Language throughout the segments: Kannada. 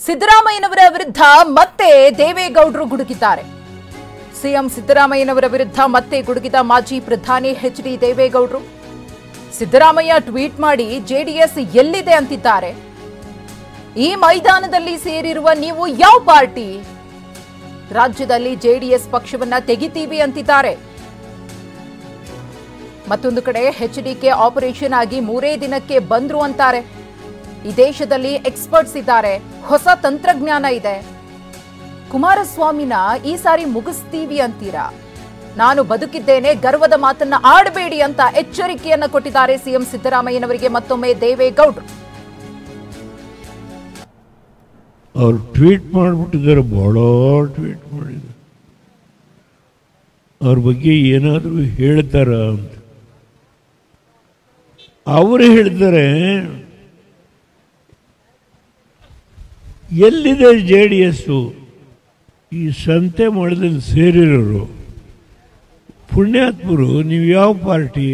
ಸಿದ್ದರಾಮಯ್ಯನವರ ವಿರುದ್ಧ ಮತ್ತೆ ದೇವೇಗೌಡರು ಗುಡುಗಿದ್ದಾರೆ. ಸಿಎಂ ಸಿದ್ದರಾಮಯ್ಯನವರ ವಿರುದ್ಧ ಮತ್ತೆ ಗುಡುಗಿದ ಮಾಜಿ ಪ್ರಧಾನಿ ಎಚ್.ಡಿ. ದೇವೇಗೌಡರು ಸಿದ್ದರಾಮಯ್ಯ ಟ್ವೀಟ್ ಮಾಡಿ ಜೆಡಿಎಸ್ ಎಲ್ಲಿದೆ ಅಂತಿದ್ದಾರೆ. ಈ ಮೈದಾನದಲ್ಲಿ ಸೇರಿರುವ ನೀವು ಯಾವ ಪಾರ್ಟಿ? ರಾಜ್ಯದಲ್ಲಿ ಜೆಡಿಎಸ್ ಪಕ್ಷವನ್ನ ತೆಗಿತೀವಿ ಅಂತಿದ್ದಾರೆ. ಮತ್ತೊಂದು ಕಡೆ ಎಚ್ಡಿಕೆ ಆಪರೇಷನ್ ಆಗಿ 3 ದಿನಕ್ಕೆ ಬಂದ್ರು ಅಂತಾರೆ. ಈ ದೇಶದಲ್ಲಿ ಎಕ್ಸ್ಪರ್ಟ್ಸ್ ಇದ್ದಾರೆ, ಹೊಸ ತಂತ್ರಜ್ಞಾನ ಇದೆ. ಕುಮಾರಸ್ವಾಮಿನ ಈ ಸಾರಿ ಮುಗಿಸ್ತೀವಿ ಅಂತೀರಾ? ನಾನು ಬದುಕಿದ್ದೇನೆ, ಗರ್ವದ ಮಾತನ್ನ ಆಡಬೇಡಿ ಅಂತ ಎಚ್ಚರಿಕೆಯನ್ನ ಕೊಟ್ಟಿದ್ದಾರೆ ಸಿಎಂ ಸಿದ್ದರಾಮಯ್ಯನವರಿಗೆ ಮತ್ತೊಮ್ಮೆ ದೇವೇಗೌಡರು. ಅವರು ಟ್ವೀಟ್ ಮಾಡಿಬಿಟ್ಟಿದ್ದಾರೆ, ಬಹಳ ಟ್ವೀಟ್ ಮಾಡಿದ್ದಾರೆ. ಅವ್ರ ಬಗ್ಗೆ ಏನಾದರೂ ಹೇಳ್ತಾರ ಅಂತ ಅವರು ಹೇಳ್ತಾರೆ. ಎಲ್ಲಿದೆ ಜೆಡಿಎಸ್ಸು? ಈ ಸಂತೆ ಮಾಡದಲ್ಲಿ ಸೇರಿರೋರು ಪುಣ್ಯಾತ್ಮರು. ನೀವು ಯಾವ ಪಾರ್ಟಿ?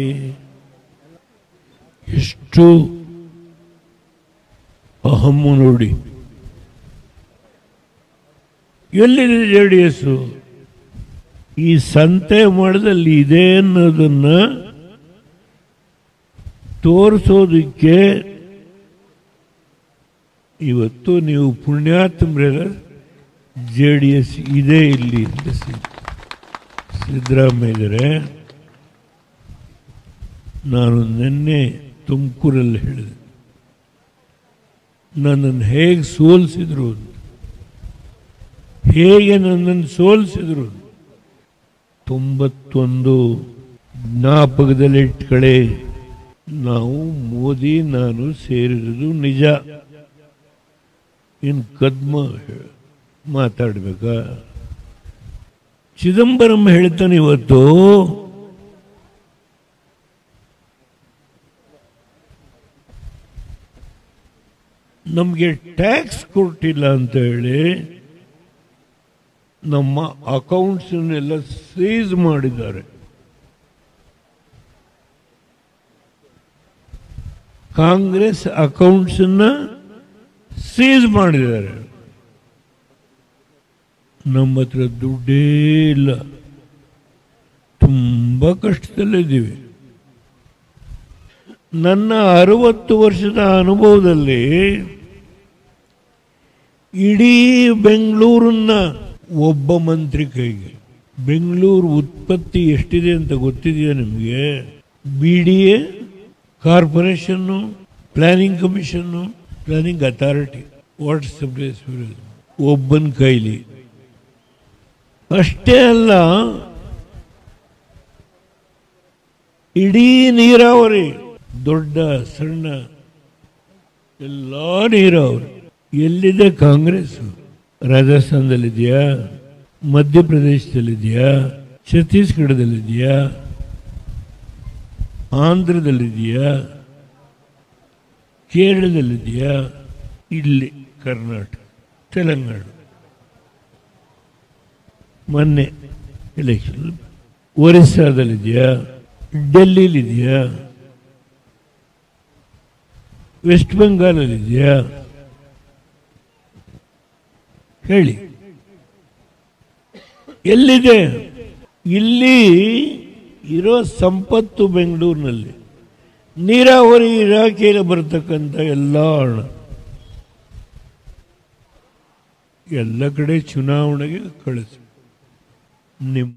ಎಷ್ಟು ಅಹಮ್ಮು ನೋಡಿ. ಎಲ್ಲಿದೆ ಜೆಡಿಎಸ್ಸು? ಈ ಸಂತೆ ಮಾಡದಲ್ಲಿ ಇದೆ ಅನ್ನೋದನ್ನ ತೋರಿಸೋದಕ್ಕೆ ಇವತ್ತು ನೀವು ಪುಣ್ಯಾತ್ಮರೆಲ್ಲ ಜೆಡಿಎಸ್ ಇದೆ ಇಲ್ಲಿ ಅಂತ ಸಿದ್ದರಾಮಯ್ಯರೇ. ನಾನು ನಿನ್ನೆ ತುಮಕೂರಲ್ಲಿ ಹೇಳಿದೆ, ನನ್ನನ್ನು ಹೇಗೆ ಸೋಲಿಸಿದ್ರು, ಹೇಗೆ ನನ್ನನ್ನು ಸೋಲಿಸಿದ್ರು 91 ಜ್ಞಾಪಕದಲ್ಲಿ ಇಟ್ಕಡೆ. ನಾವು ಮೋದಿ ನಾನು ಸೇರಿರೋದು ನಿಜ. ಇನ್ನು ಕದ್ಮ ಮಾತಾಡ್ಬೇಕಾ? ಚಿದಂಬರಂ ಹೇಳ್ತಾನೆ ಇವತ್ತು, ನಮಗೆ ಟ್ಯಾಕ್ಸ್ ಕೊಟ್ಟಿಲ್ಲ ಅಂತ ಹೇಳಿ ನಮ್ಮ ಅಕೌಂಟ್ಸನ್ನೆಲ್ಲ ಸೀಸ್ ಮಾಡಿದ್ದಾರೆ. ಕಾಂಗ್ರೆಸ್ ಅಕೌಂಟ್ಸನ್ನ ಸೀಸ್ ಮಾಡಿದ್ದಾರೆ. ನಮ್ಮ ಹತ್ರ ದುಡ್ಡೇ ಇಲ್ಲ, ತುಂಬ ಕಷ್ಟದಲ್ಲಿದ್ದೀವಿ. ನನ್ನ 60 ವರ್ಷದ ಅನುಭವದಲ್ಲಿ ಇಡೀ ಬೆಂಗಳೂರನ್ನ ಒಬ್ಬ ಮಂತ್ರಿ ಕೈಗೆ. ಬೆಂಗಳೂರು ಉತ್ಪತ್ತಿ ಎಷ್ಟಿದೆ ಅಂತ ಗೊತ್ತಿದೆಯಾ ನಿಮಗೆ? BDA, corporation, planning commission, planning authority, water supply ಒಬ್ಬನ ಕೈಲಿ. ಅಷ್ಟೇ ಅಲ್ಲ, ಇಡೀ ನೀರಾವರಿ, ದೊಡ್ಡ ಸಣ್ಣ ಎಲ್ಲ ನೀರಾವರಿ ಎಲ್ಲಿದೆ? ಕಾಂಗ್ರೆಸ್ ರಾಜಸ್ಥಾನದಲ್ಲಿದೆಯಾ? ಮಧ್ಯಪ್ರದೇಶದಲ್ಲಿದೆಯಾ? ಛತ್ತೀಸ್ಗಢದಲ್ಲಿದೆಯಾ? ಆಂಧ್ರದಲ್ಲಿದೆಯಾ? ಕೇರಳದಲ್ಲಿದೆಯಾ? ಇಲ್ಲಿ ಕರ್ನಾಟಕ, ತೆಲಂಗಾಣ. ಮೊನ್ನೆ ಎಲೆಕ್ಷನ್ ಒರಿಸ್ಸಾದಲ್ಲಿದೆಯಾ? ಡೆಲ್ಲಿಲಿದೆಯಾ? ವೆಸ್ಟ್ ಬೆಂಗಾಲಲ್ಲಿದೆಯಾ? ಹೇಳಿ, ಎಲ್ಲಿದೆ? ಇಲ್ಲಿ ಇರೋ ಸಂಪತ್ತು ಬೆಂಗಳೂರಿನಲ್ಲಿ ನೀರಾವರಿ ಇಲಾಖೆಯಲ್ಲಿ ಬರ್ತಕ್ಕಂಥ ಎಲ್ಲ ಹಣ ಎಲ್ಲ ಕಡೆ ಚುನಾವಣೆಗೆ ಕಳಿಸಿ. ನಿಮ್ಮ